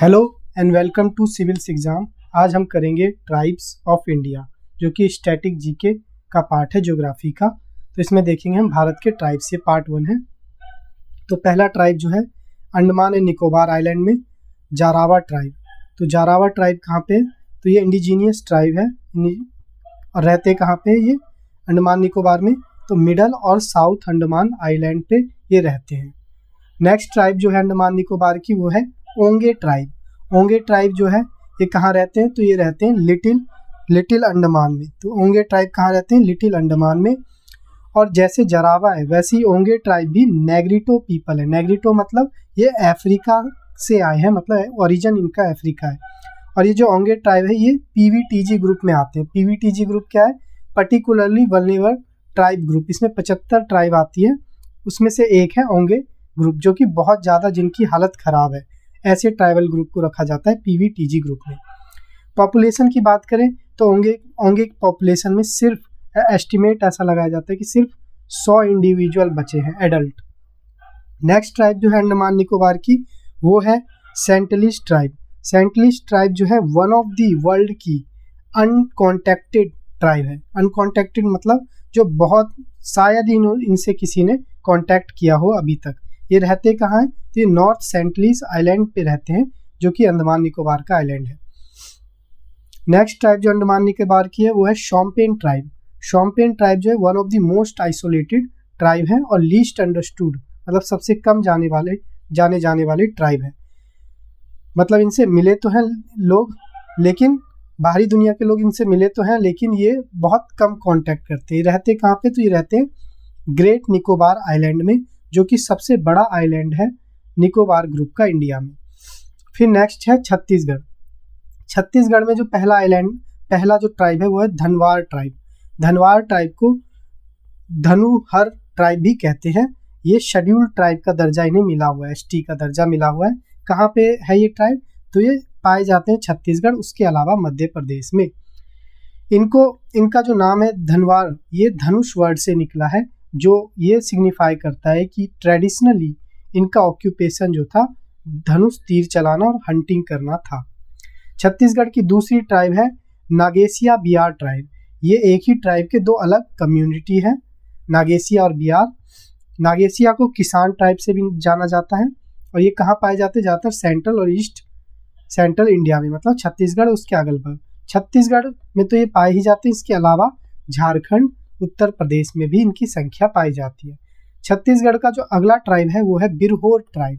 Hello and welcome to civils exam. आज हम करेंगे ट्राइब्स ऑफ इंडिया, जो कि स्टैटिक जीके का पार्ट है ज्योग्राफी का। तो इसमें देखेंगे हम भारत के ट्राइब्स, ये पार्ट 1 है। तो पहला ट्राइब जो है अंडमान एंड निकोबार आइलैंड में जारावा ट्राइब। तो जारावा ट्राइब कहाँ पे है? तो ये इंडिजीनियस ट्राइब है और रहते कहाँ पे ये अंडमान निकोबार में। तो मिडल और साउथ अंडमान आइलैंड पे ये रहते हैं। नेक्स्ट ट्राइब जो है अंडमान निकोबार की वो है ओंगे ट्राइब। ओंगे ट्राइब जो है ये कहाँ रहते हैं? तो ये रहते हैं लिटिल अंडमान में। तो ओंगे ट्राइब कहाँ रहते हैं? लिटिल अंडमान में। और जैसे जरावा है वैसे ही ओंगे ट्राइब भी नेग्रिटो पीपल है। नेग्रिटो मतलब ये अफ्रीका से आए हैं, मतलब ओरिजिन इनका अफ्रीका है। और ये जो ओंगे ट्राइब है ये पीवीटीजी ग्रुप में आते हैं। पीवीटीजी ग्रुप क्या है? Particularly vulnerable tribe group. इसमें 75 ट्राइब आती है, उसमें से एक है ओंगे ग्रुप, जो कि बहुत ज़्यादा जिनकी हालत ख़राब है, ऐसे ट्राइबल ग्रुप को रखा जाता है पीवीटीजी ग्रुप में। पॉपुलेशन की बात करें तो ओंगे पॉपुलेशन में सिर्फ एस्टिमेट ऐसा लगाया जाता है कि सिर्फ 100 इंडिविजुअल बचे हैं एडल्ट। नेक्स्ट ट्राइब जो है अंडमान निकोबार की वो है सेंटलिस ट्राइब। सेंटलिस ट्राइब जो है वन ऑफ द वर्ल्ड की अनकॉन्टेक्टेड ट्राइब है। अनकॉन्टेक्टेड मतलब जो बहुत शायद ही इनसे किसी ने कांटेक्ट किया हो अभी तक। ये रहते कहाँ हैं? तो ये नॉर्थ सेंटलिस आइलैंड पे रहते हैं, जो कि अंडमान निकोबार का आइलैंड है। नेक्स्ट ट्राइब जो अंडमान निकोबार की है वो है शोम्पेन ट्राइब। शोम्पेन ट्राइब जो है one of the most isolated tribe है और लीस्ट अंडरस्टूड, मतलब सबसे कम जाने जाने वाले ट्राइब है। मतलब इनसे मिले तो हैं लोग, लेकिन बाहरी दुनिया के लोग इनसे मिले तो हैं, लेकिन ये बहुत कम कांटेक्ट करते हैं। रहते कहाँ पे? तो ये रहते हैं ग्रेट निकोबार आइलैंड में, जो कि सबसे बड़ा आइलैंड है निकोबार ग्रुप का इंडिया में। फिर नेक्स्ट है छत्तीसगढ़। छत्तीसगढ़ में जो पहला जो ट्राइब है वो है धनवार ट्राइब। धनवार ट्राइब को धनुहर ट्राइब भी कहते हैं। ये शेड्यूल्ड ट्राइब का दर्जा इन्हें मिला हुआ है, एसटी का दर्जा मिला हुआ है। कहाँ पे है ये ट्राइब? तो ये पाए जाते हैं छत्तीसगढ़, उसके अलावा मध्य प्रदेश में। इनका जो नाम है धनवार, ये धनुष वर्ड से निकला है, जो ये सिग्निफाई करता है कि ट्रेडिशनली इनका ऑक्यूपेशन जो था धनुष तीर चलाना और हंटिंग करना था। छत्तीसगढ़ की दूसरी ट्राइब है नागेसिया बिहार ट्राइब। ये एक ही ट्राइब के दो अलग कम्युनिटी है, नागेसिया और बिहार। नागेसिया को किसान ट्राइब से भी जाना जाता है और ये कहाँ पाए जाते हैं? ज़्यादातर सेंट्रल और ईस्ट सेंट्रल इंडिया में, मतलब छत्तीसगढ़ उसके अगल बगल। छत्तीसगढ़ में तो ये पाए ही जाते हैं, इसके अलावा झारखंड उत्तर प्रदेश में भी इनकी संख्या पाई जाती है। छत्तीसगढ़ का जो अगला ट्राइब है वो है बिरहोर ट्राइब।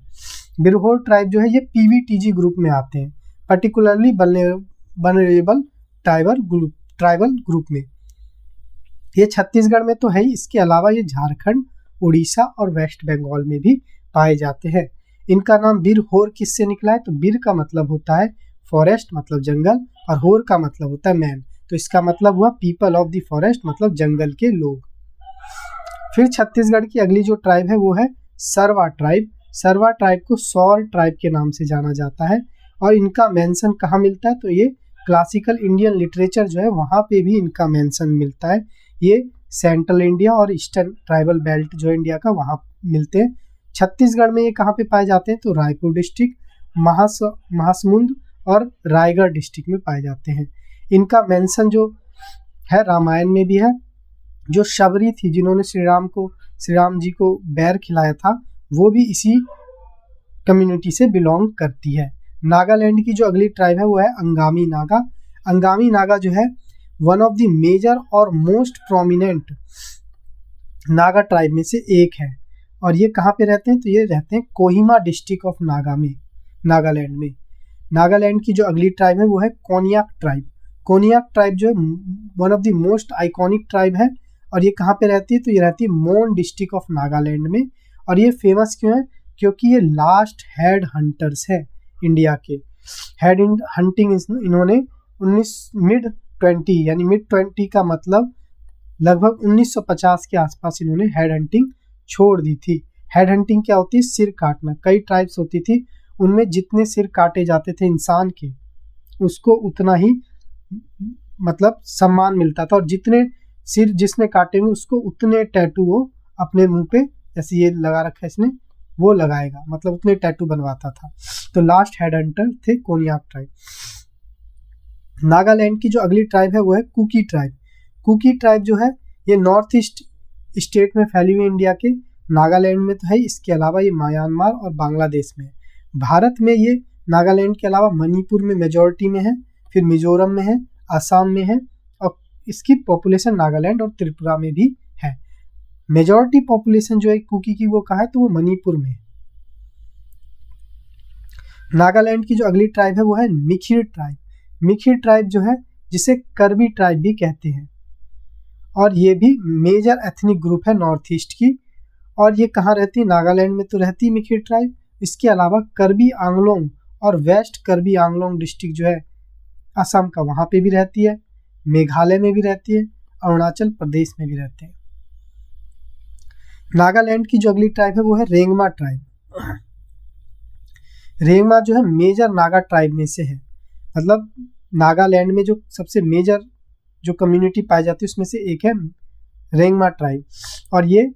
बिरहोर ट्राइब जो है ये पीवीटीजी ग्रुप में आते हैं, पर्टिकुलरली वल्नरेबल ट्राइबल ग्रुप में। ये छत्तीसगढ़ में तो है ही, इसके अलावा ये झारखंड, उड़ीसा और वेस्ट बंगाल में भी पाए जाते हैं। इनका नाम बिरहोर किससे निकला है? तो बिर का मतलब होता है फॉरेस्ट, मतलब जंगल, और होर का मतलब होता है मैन। तो इसका मतलब हुआ पीपल ऑफ द फॉरेस्ट, मतलब जंगल के लोग। फिर छत्तीसगढ़ की अगली जो ट्राइब है वो है सरवा ट्राइब। सरवा ट्राइब को सौर ट्राइब के नाम से जाना जाता है और इनका मेंशन कहाँ मिलता है? तो ये क्लासिकल इंडियन लिटरेचर जो है वहाँ पे भी इनका मेंशन मिलता है। ये सेंट्रल इंडिया और ईस्टर्न ट्राइबल बेल्ट जो इंडिया का, वहाँ मिलते हैं। छत्तीसगढ़ में ये कहाँ पे पाए जाते हैं? तो रायपुर डिस्ट्रिक्ट, महासमुंद और रायगढ़ डिस्ट्रिक्ट में पाए जाते हैं। इनका मेंशन जो है रामायण में भी है। जो शबरी थी जिन्होंने श्री राम जी को बैर खिलाया था, वो भी इसी कम्युनिटी से बिलोंग करती है। नागालैंड की जो अगली ट्राइब है वो है अंगामी नागा। अंगामी नागा जो है वन ऑफ द मेजर और मोस्ट प्रोमिनेंट नागा ट्राइब में से एक है और ये कहाँ पे रहते हैं? तो ये रहते हैं कोहिमा डिस्ट्रिक्ट ऑफ नागा में, नागालैंड में। नागालैंड की जो अगली ट्राइब है वो है कोन्याक ट्राइब। कोन्याक ट्राइब जो है one of the most iconic tribe है और ये कहाँ पे रहती है? तो ये रहती है मोन डिस्ट्रिक्ट ऑफ नागालैंड में। और ये फेमस क्यों है? क्योंकि ये लास्ट हेड हंटर्स है इंडिया के। हेड हंटिंग इन्होंने मिड 20 का मतलब लगभग 1950 के आसपास इन्होंने हेड हंटिंग छोड़ दी थी। हेड हंटिंग क्या होती है? सिर काटना। कई ट्राइब्स होती थी, उनमें जितने सिर काटे जाते थे इंसान के, उसको उतना ही मतलब सम्मान मिलता था, और जितने सिर जिसने काटे हुए उसको उतने टैटू वो अपने मुंह पे, जैसे ये लगा रखा है इसने, वो लगाएगा, मतलब उतने टैटू बनवाता था। तो लास्ट हेड हंटर थे कोन्याक ट्राइब। नागालैंड की जो अगली ट्राइब है वो है कुकी ट्राइब। कुकी ट्राइब जो है ये नॉर्थ ईस्ट स्टेट में फैली हुई इंडिया के, नागालैंड में तो है, इसके अलावा ये म्यांमार और बांग्लादेश में है। भारत में ये नागालैंड के अलावा मणिपुर में मेजॉरिटी में है, फिर मिजोरम में है, असम में है, और इसकी पॉपुलेशन नागालैंड और त्रिपुरा में भी है। मेजॉरिटी पॉपुलेशन जो है कुकी की वो कहाँ है, तो वो मणिपुर में है। नागालैंड की जो अगली ट्राइब है वो है मिखिर ट्राइब। मिखिर ट्राइब जो है जिसे कर्बी ट्राइब भी कहते हैं, और ये भी मेजर एथनिक ग्रुप है नॉर्थ ईस्ट की। और ये कहाँ रहती है, नागालैंड में तो रहती है मिखिर ट्राइब। इसके अलावा कर्बी आंगलोंग और वेस्ट कर्बी आंगलोंग डिस्ट्रिक्ट जो है असम का, वहाँ पे भी रहती है, मेघालय में भी रहती है, अरुणाचल प्रदेश में भी रहते हैं। नागालैंड की जो अगली ट्राइब है वो है रेंगमा ट्राइब। रेंगमा जो है मेजर नागा ट्राइब में से है, मतलब नागालैंड में जो सबसे मेजर जो कम्युनिटी पाई जाती है उसमें से एक है रेंगमा ट्राइब। और ये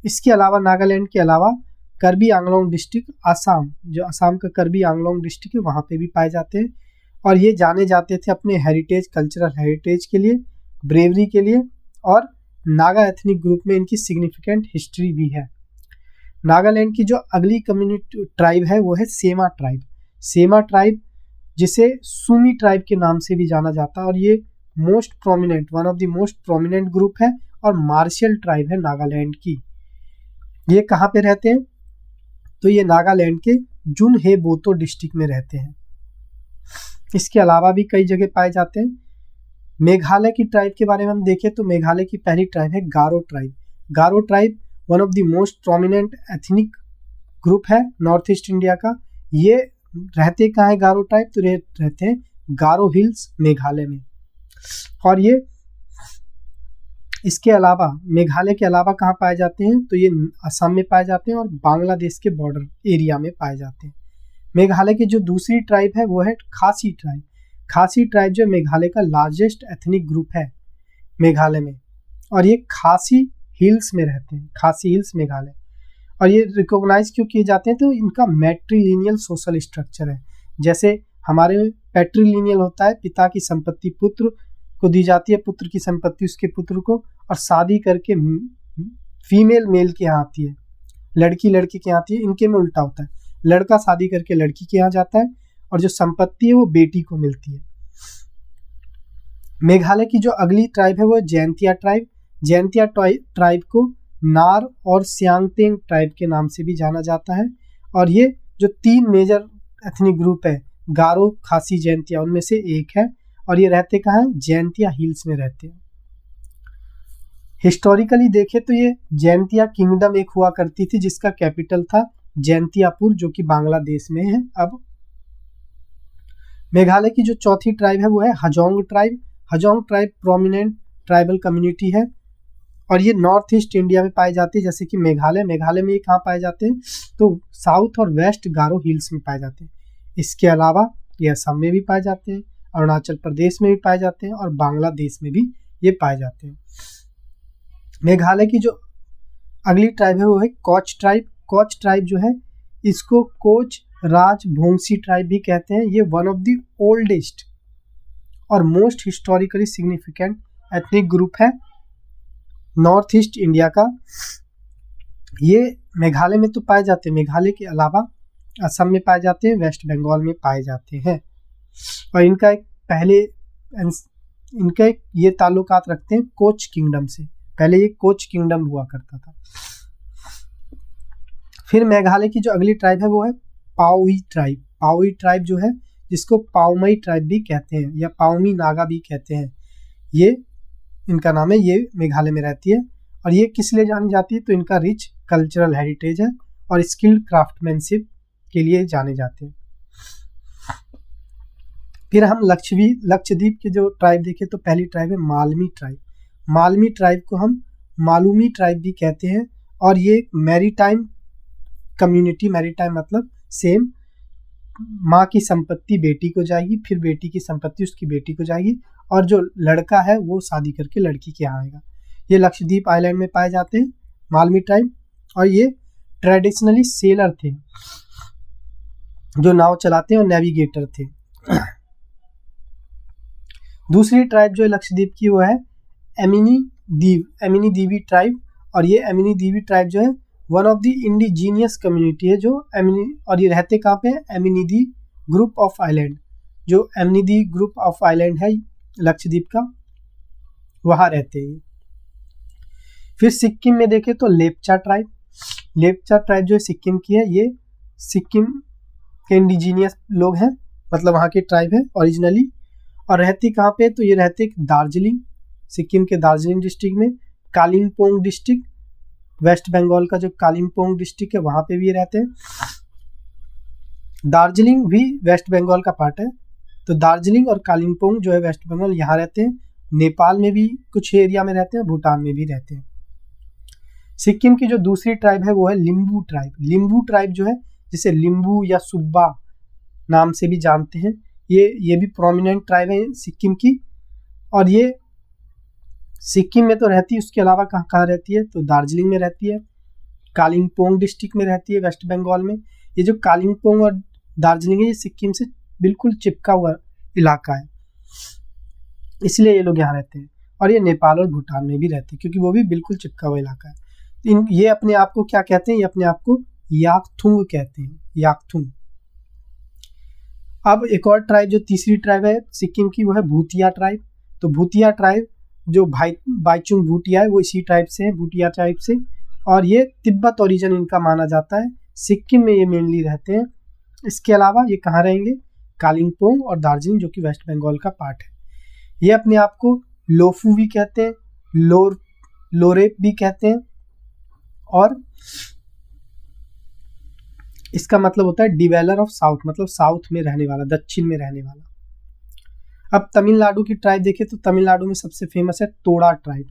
इसके अलावा नागालैंड के अलावा कर्बी आंगलोंग डिस्ट्रिक्ट असम, जो असम का कर्बी आंगलोंग डिस्ट्रिक्ट है, वहाँ पे भी पाए जाते हैं। और ये जाने जाते थे अपने हेरिटेज, कल्चरल हेरिटेज के लिए, ब्रेवरी के लिए, और नागा एथनिक ग्रुप में इनकी सिग्निफिकेंट हिस्ट्री भी है। नागालैंड की जो अगली कम्युनिटी ट्राइब है वो है सेमा ट्राइब। सेमा ट्राइब जिसे सुमी ट्राइब के नाम से भी जाना जाता है, और ये most prominent, one of the most prominent group है और मार्शियल ट्राइब है नागालैंड की। ये कहाँ पे रहते हैं, तो ये नागालैंड के जुनहे बोतो डिस्ट्रिक्ट में रहते हैं। इसके अलावा भी कई जगह पाए जाते हैं। मेघालय की ट्राइब के बारे में हम देखें तो मेघालय की पहली ट्राइब है Garo tribe. Garo tribe one of the most prominent ethnic group है नॉर्थ ईस्ट इंडिया का। ये रहते कहाँ है गारो ट्राइब, तो रहते हैं गारो हिल्स मेघालय में। और ये इसके अलावा मेघालय के अलावा कहाँ पाए जाते हैं, तो ये असम में पाए जाते हैं और बांग्लादेश के बॉर्डर एरिया में पाए जाते हैं। मेघालय की जो दूसरी ट्राइब है वो है खासी ट्राइब। खासी ट्राइब जो मेघालय का लार्जेस्ट एथनिक ग्रुप है मेघालय में, और ये खासी हिल्स में रहते हैं, खासी हिल्स मेघालय। और ये रिकॉग्नाइज क्यों किए जाते हैं, तो इनका मैट्रिलिनियल सोशल स्ट्रक्चर है। जैसे हमारे में पैट्रिलिनियल होता है, पिता की संपत्ति पुत्र को दी जाती है, पुत्र की संपत्ति उसके पुत्र को, और शादी करके फीमेल मेल के यहाँ आती है, लड़की लड़के के यहाँ आती है। इनके में उल्टा होता है, लड़का शादी करके लड़की के यहाँ जाता है और जो संपत्ति है वो बेटी को मिलती है। मेघालय की जो अगली ट्राइब है वो जैंतिया ट्राइब। जैंतिया ट्राइब को नार और सियांगतेंग ट्राइब के नाम से भी जाना जाता है। और ये जो तीन मेजर एथनिक ग्रुप है, गारो, खासी, जैंतिया, उनमें से एक है। और ये रहते कहाँ है, जैंतिया हिल्स में रहते हैं। हिस्टोरिकली देखें तो ये जैंतिया किंगडम एक हुआ करती थी जिसका कैपिटल था जैंतियापुर, जो कि बांग्लादेश में है अब। मेघालय की जो चौथी ट्राइब है वो है Hajong tribe. Hajong tribe prominent tribal community है और ये नॉर्थ ईस्ट इंडिया में पाई जाती है, जैसे कि मेघालय में ये कहाँ पाए जाते हैं, तो साउथ और वेस्ट गारो हिल्स में पाए जाते हैं। इसके अलावा ये असम में भी पाए जाते हैं, अरुणाचल प्रदेश में भी पाए जाते हैं और बांग्लादेश में भी ये पाए जाते हैं। मेघालय की जो अगली ट्राइब है वो है कोच ट्राइब। कोच ट्राइब जो है इसको कोच राजभोंगसी ट्राइब भी कहते हैं। ये वन ऑफ द ओल्डेस्ट और most historically significant ethnic group है नॉर्थ ईस्ट इंडिया का। ये मेघालय में तो पाए जाते हैं, मेघालय के अलावा असम में पाए जाते हैं, वेस्ट बंगाल में पाए जाते हैं। और इनका एक ये ताल्लुकात रखते हैं कोच किंगडम से। पहले ये कोच किंगडम हुआ करता था। फिर मेघालय की जो अगली ट्राइब है वो है पाओई ट्राइब। पाओई ट्राइब जो है जिसको पाओमई ट्राइब भी कहते हैं या पाओमी नागा भी कहते हैं, ये इनका नाम है। ये मेघालय में रहती है और ये किस लिए जानी जाती है, तो इनका रिच कल्चरल हेरिटेज है और स्किल्ड क्राफ्टमैनशिप के लिए जाने जाते हैं। फिर हम लक्षद्वीप के जो ट्राइब देखें तो पहली ट्राइब है मालमी ट्राइब। मालमी ट्राइब को हम मालूमी ट्राइब भी कहते हैं और ये मैरीटाइम कम्युनिटी, मैरीटाइम मतलब सेम, माँ की संपत्ति बेटी को जाएगी, फिर बेटी की संपत्ति उसकी बेटी को जाएगी और जो लड़का है वो शादी करके लड़की के यहाँ आएगा। ये लक्षद्वीप आइलैंड में पाए जाते हैं मालमी ट्राइब। और ये ट्रेडिशनली सेलर थे, जो नाव चलाते हैं और नेविगेटर थे। दूसरी ट्राइब जो है लक्षद्वीप की वो है एमिनी दीवी ट्राइब, और ये एमिनी दीवी ट्राइब जो है one of the indigenous community है जो और ये रहते कहाँ पे है, एमिनीदी ग्रुप ऑफ आइलैंड, जो एमिनीदी ग्रुप ऑफ आइलैंड है लक्षद्वीप का, वहाँ रहते हैं। फिर सिक्किम में देखें तो लेप्चा ट्राइब जो है सिक्किम की है, ये सिक्किम के इंडिजीनियस लोग हैं, मतलब वहाँ की ट्राइब है ओरिजिनली। और रहती कहाँ पे, तो ये रहते दार्जिलिंग, सिक्किम के दार्जिलिंग डिस्ट्रिक्ट में, कालिम्पोंग डिस्ट्रिक्ट, वेस्ट बंगाल का जो कालिम्पोंग डिस्ट्रिक्ट है वहाँ पे भी रहते हैं। दार्जिलिंग भी वेस्ट बंगाल का पार्ट है, तो दार्जिलिंग और कालिम्पोंग जो है वेस्ट बंगाल, यहाँ रहते हैं। नेपाल में भी कुछ एरिया में रहते हैं, भूटान में भी रहते हैं। सिक्किम की जो दूसरी ट्राइब है वो है लिम्बू ट्राइब जो है, जिसे लिम्बू या सुब्बा नाम से भी जानते हैं, ये भी प्रोमिनेंट ट्राइब है सिक्किम की। और ये सिक्किम में तो रहती है, उसके अलावा कहाँ कहाँ रहती है, तो दार्जिलिंग में रहती है, कालिम्पोंग डिस्ट्रिक्ट में रहती है वेस्ट बंगाल में। ये जो कालिम्पोंग और दार्जिलिंग है ये सिक्किम से बिल्कुल चिपका हुआ इलाका है, इसलिए ये लोग यहाँ रहते हैं। और ये नेपाल और भूटान में भी रहते हैं, क्योंकि वो भी बिल्कुल चिपका हुआ इलाका है। ये अपने आप को क्या कहते हैं, ये अपने आप को याकथुंग कहते हैं, याकथुंग। अब एक और ट्राइब जो तीसरी ट्राइब है सिक्किम की वो है भूटिया ट्राइब। तो भूटिया ट्राइब जो बाइचुंग भूटिया है वो इसी ट्राइब से है, भूटिया ट्राइब से, और ये तिब्बत ओरिजिन इनका माना जाता है। सिक्किम में ये मेनली रहते हैं। इसके अलावा ये कहाँ रहेंगे, कालिम्पोंग और दार्जिलिंग जो कि वेस्ट बंगाल का पार्ट है। ये अपने आप को लोफू भी कहते हैं, लोरेप भी कहते हैं, और इसका मतलब होता है डिवेलर ऑफ साउथ, मतलब साउथ में रहने वाला, दक्षिण में रहने वाला। अब तमिलनाडु की ट्राइब देखें तो तमिलनाडु में सबसे फेमस है तोड़ा ट्राइब।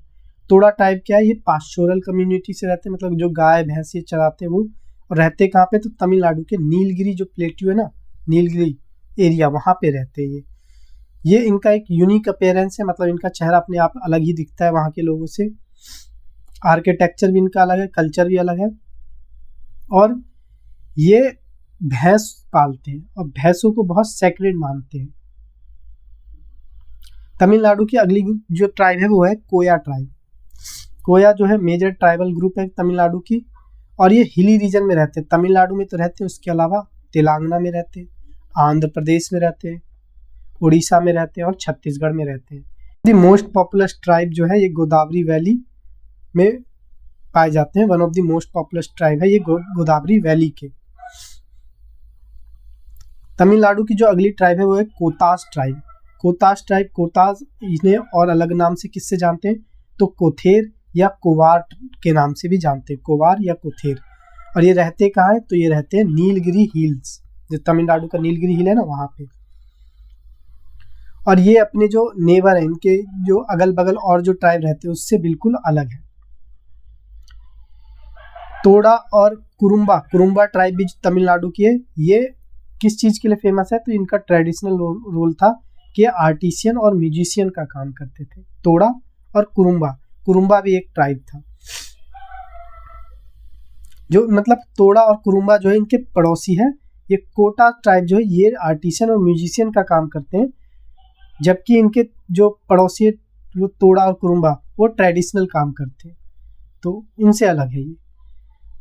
तोड़ा ट्राइब क्या है, ये पास्चोरल कम्युनिटी से रहते हैं, मतलब जो गाय भैंस ये चराते हैं वो। और रहते कहाँ पे, तो तमिलनाडु के नीलगिरी जो प्लेट्यू है ना, नीलगिरी एरिया, वहाँ पे रहते हैं ये इनका एक यूनिक अपीयरेंस है, मतलब इनका चेहरा अपने आप अलग ही दिखता है वहाँ के लोगों से। आर्किटेक्चर भी इनका अलग है, कल्चर भी अलग है। और ये भैंस पालते हैं और भैंसों को बहुत सेक्रेड मानते हैं। तमिलनाडु की अगली जो ट्राइब है वो है कोया ट्राइब। कोया जो है मेजर ट्राइबल ग्रुप है तमिलनाडु की, और ये हिली रीजन में रहते हैं। तमिलनाडु में तो रहते हैं, उसके अलावा तेलंगाना में रहते हैं, आंध्र प्रदेश में रहते हैं, उड़ीसा में रहते हैं और छत्तीसगढ़ में रहते हैं। द मोस्ट पॉपुलर ट्राइब जो है ये गोदावरी वैली में पाए जाते हैं। One of the most popular tribe है ये गोदावरी वैली के। तमिलनाडु की जो अगली ट्राइब है वो है कोतास ट्राइब। कोतास इन्हें और अलग नाम से किससे जानते हैं, तो कोथेर या कोवार के नाम से भी जानते हैं, कोवार या कोथेर। और ये रहते कहाँ है, तो ये रहते हैं नीलगिरी हिल्स, जो तमिलनाडु का नीलगिरी हिल है ना वहाँ पे। और ये अपने जो नेबर है, इनके जो अगल बगल और जो ट्राइब रहते हैं उससे बिल्कुल अलग है। तोड़ा और कुरुम्बा ट्राइब भी तमिलनाडु की है। ये किस चीज़ के लिए फेमस है, तो इनका ट्रेडिशनल रोल था कि आर्टिशियन और म्यूजिशियन का काम करते थे। तोड़ा और कुरुम्बा भी एक ट्राइब था, जो मतलब तोड़ा और कुरुम्बा जो है इनके पड़ोसी है। ये कोटा ट्राइब जो है ये आर्टिशियन और म्यूजिशियन का काम करते हैं, जबकि इनके जो पड़ोसी है वो तोड़ा और कुरुम्बा वो ट्रेडिशनल काम करते हैं, तो इनसे अलग है ये।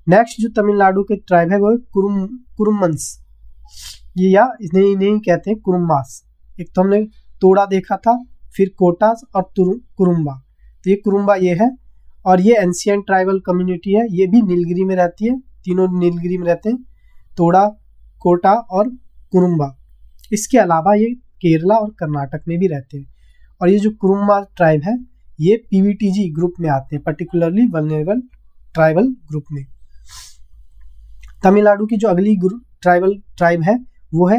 नेक्स्ट जो तमिलनाडु के ट्राइब है वो है कुरुमंस, ये या इन्हें कहते हैं कुरुम्बास। एक तो हमने तोड़ा देखा था, फिर कोटास और कुरुम्बा, तो ये कुरुम्बा ये है। और ये एंशियंट ट्राइबल कम्युनिटी है, ये भी नीलगिरी में रहती है, तीनों नीलगिरी में रहते हैं, तोड़ा, कोटा और कुरुम्बा। इसके अलावा ये केरला और कर्नाटक में भी रहते हैं। और ये जो कुरुम्बा ट्राइब है ये पीवीटीजी ग्रुप में आते हैं, पर्टिकुलरली वल्नरेबल ट्राइबल ग्रुप में। तमिलनाडु की जो अगली ट्राइब है वो है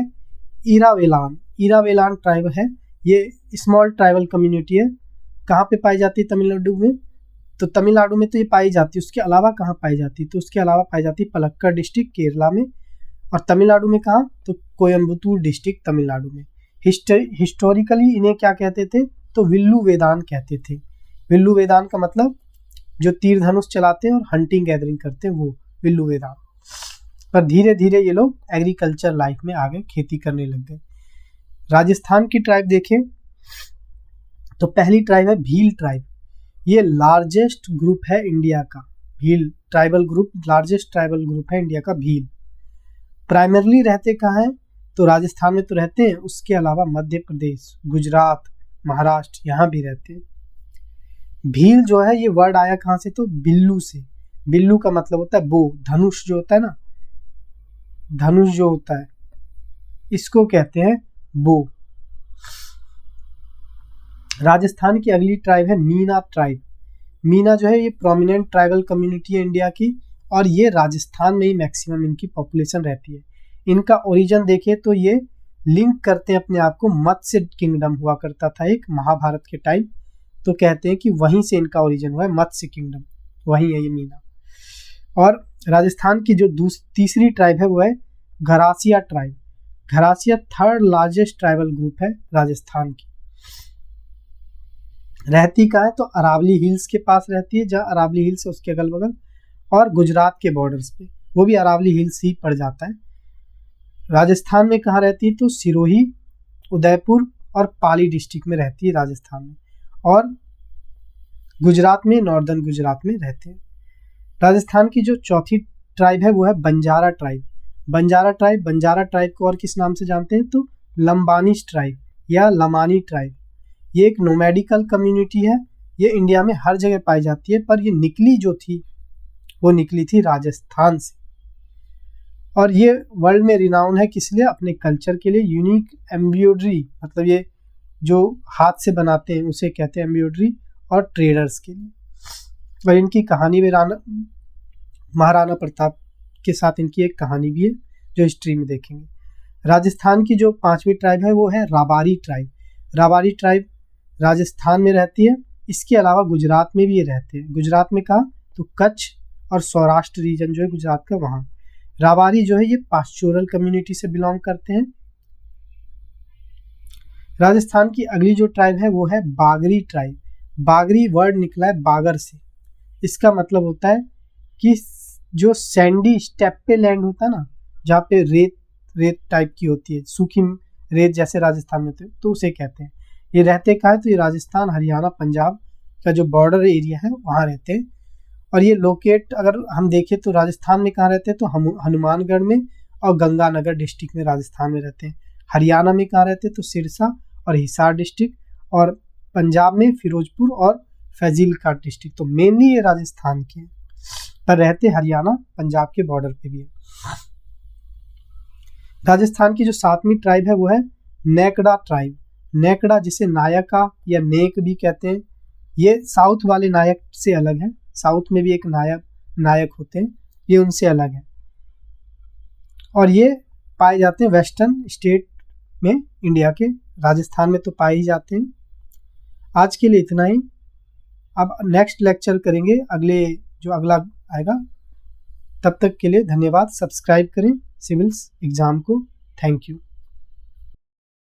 इरावेलान ट्राइब है। ये स्मॉल ट्राइबल कम्युनिटी है। कहाँ पे पाई जाती है तमिलनाडु में, तो तमिलनाडु में तो ये पाई जाती है, उसके अलावा कहाँ पाई जाती है, तो उसके अलावा पाई जाती है पलक्कड़ डिस्ट्रिक्ट केरला में। और तमिलनाडु में कहाँ, तो कोयम्बटूर डिस्ट्रिक्ट तमिलनाडु में। हिस्टोरिकली इन्हें क्या कहते थे, तो विल्लू वेदान कहते थे। विल्लू वेदान का मतलब जो तीर धनुष चलाते हैं और हंटिंग गैदरिंग करते हैं वो, विल्लुवेदा। पर धीरे धीरे ये लोग एग्रीकल्चर लाइफ में आ गए, खेती करने लग गए। राजस्थान की ट्राइब देखें तो पहली ट्राइब है भील ट्राइब। ये लार्जेस्ट ग्रुप है इंडिया का। Bhil tribal group largest tribal group है इंडिया का भील। प्राइमरली रहते कहाँ हैं? तो राजस्थान में तो रहते हैं, उसके अलावा मध्य प्रदेश, गुजरात, महाराष्ट्र यहाँ भी रहते हैं। भील जो है ये वर्ड आया कहाँ से? तो बिल्लू से। बिल्लू का मतलब होता है बो, धनुष जो होता है ना, धनुष जो होता है इसको कहते हैं बो। राजस्थान की अगली ट्राइब है मीना ट्राइब। मीना जो है ये प्रोमिनेंट ट्राइबल कम्युनिटी है इंडिया की, और ये राजस्थान में ही मैक्सिमम इनकी पॉपुलेशन रहती है। इनका ओरिजिन देखें तो ये लिंक करते हैं अपने आप को, मत्स्य किंगडम हुआ करता था एक महाभारत के टाइम, तो कहते हैं कि वहीं से इनका ओरिजिन हुआ है, मत्स्य किंगडम वहीं है ये मीना। और राजस्थान की जो तीसरी ट्राइब है वो है Garasia tribe. Garasia third largest tribal group है राजस्थान की। रहती कहाँ है? तो अरावली हिल्स के पास रहती है, जहाँ अरावली हिल्स है उसके अगल बगल, और गुजरात के बॉर्डर्स पे, वो भी अरावली हिल्स ही पड़ जाता है। राजस्थान में कहाँ रहती है? तो सिरोही, उदयपुर और पाली डिस्ट्रिक्ट में रहती है राजस्थान में, और गुजरात में, नॉर्दर्न गुजरात में रहते हैं। राजस्थान की जो चौथी ट्राइब है वो है बंजारा ट्राइब। बंजारा ट्राइब को और किस नाम से जानते हैं? तो लंबानीज ट्राइब या लमानी ट्राइब। ये एक नोमैडिकल कम्युनिटी है, ये इंडिया में हर जगह पाई जाती है, पर ये निकली जो थी वो निकली थी राजस्थान से। और ये वर्ल्ड में रिनाउन है किस लिए? अपने कल्चर के लिए। यूनिक एम्ब्रॉयडरी, मतलब ये जो हाथ से बनाते हैं उसे कहते हैं एम्ब्रॉयडरी, और ट्रेडर्स के लिए। और इनकी कहानी भी महाराणा प्रताप के साथ इनकी एक कहानी भी है जो हिस्ट्री में देखेंगे। राजस्थान की जो पांचवी ट्राइब है वो है राबारी ट्राइब। राबारी ट्राइब राजस्थान में रहती है, इसके अलावा गुजरात में भी ये रहते हैं। गुजरात में कहाँ? तो कच्छ और सौराष्ट्र रीजन जो है गुजरात का, वहाँ। राबारी जो है ये पास्चोरल कम्युनिटी से बिलोंग करते हैं। राजस्थान की अगली जो ट्राइब है वो है बागरी ट्राइब। बागरी वर्ड निकला है बागर से। इसका मतलब होता है कि जो सैंडी स्टेप्पे लैंड होता है ना, जहाँ पे रेत टाइप की होती है, सूखी रेत जैसे राजस्थान में होते हैं, तो उसे कहते हैं। ये रहते कहाँ है? तो ये राजस्थान, हरियाणा, पंजाब का जो बॉर्डर एरिया है वहाँ रहते हैं। और ये लोकेट अगर हम देखें तो राजस्थान में कहाँ रहते हैं? तो हनुमानगढ़ में और गंगानगर डिस्ट्रिक्ट में राजस्थान में रहते हैं। हरियाणा में कहाँ रहते हैं? तो सिरसा और हिसार डिस्ट्रिक्ट, और पंजाब में फिरोजपुर और फैजिलकाट डिस्ट्रिक्ट। तो मेनली ये राजस्थान के हैं, पर रहते हरियाणा पंजाब के बॉर्डर पे भी है। राजस्थान की जो सातवीं ट्राइब है वो है नेकड़ा ट्राइब। नेकड़ा जिसे नायका या नेक भी कहते हैं, ये साउथ वाले नायक से अलग है। साउथ में भी एक नायक होते हैं, ये उनसे अलग है, और ये पाए जाते हैं वेस्टर्न स्टेट में इंडिया के। राजस्थान में तो पाए ही जाते हैं। आज के लिए इतना ही। अब नेक्स्ट लेक्चर करेंगे जो अगला आएगा। तब तक के लिए धन्यवाद। सब्सक्राइब करें सिविल्स एग्जाम को। Thank you.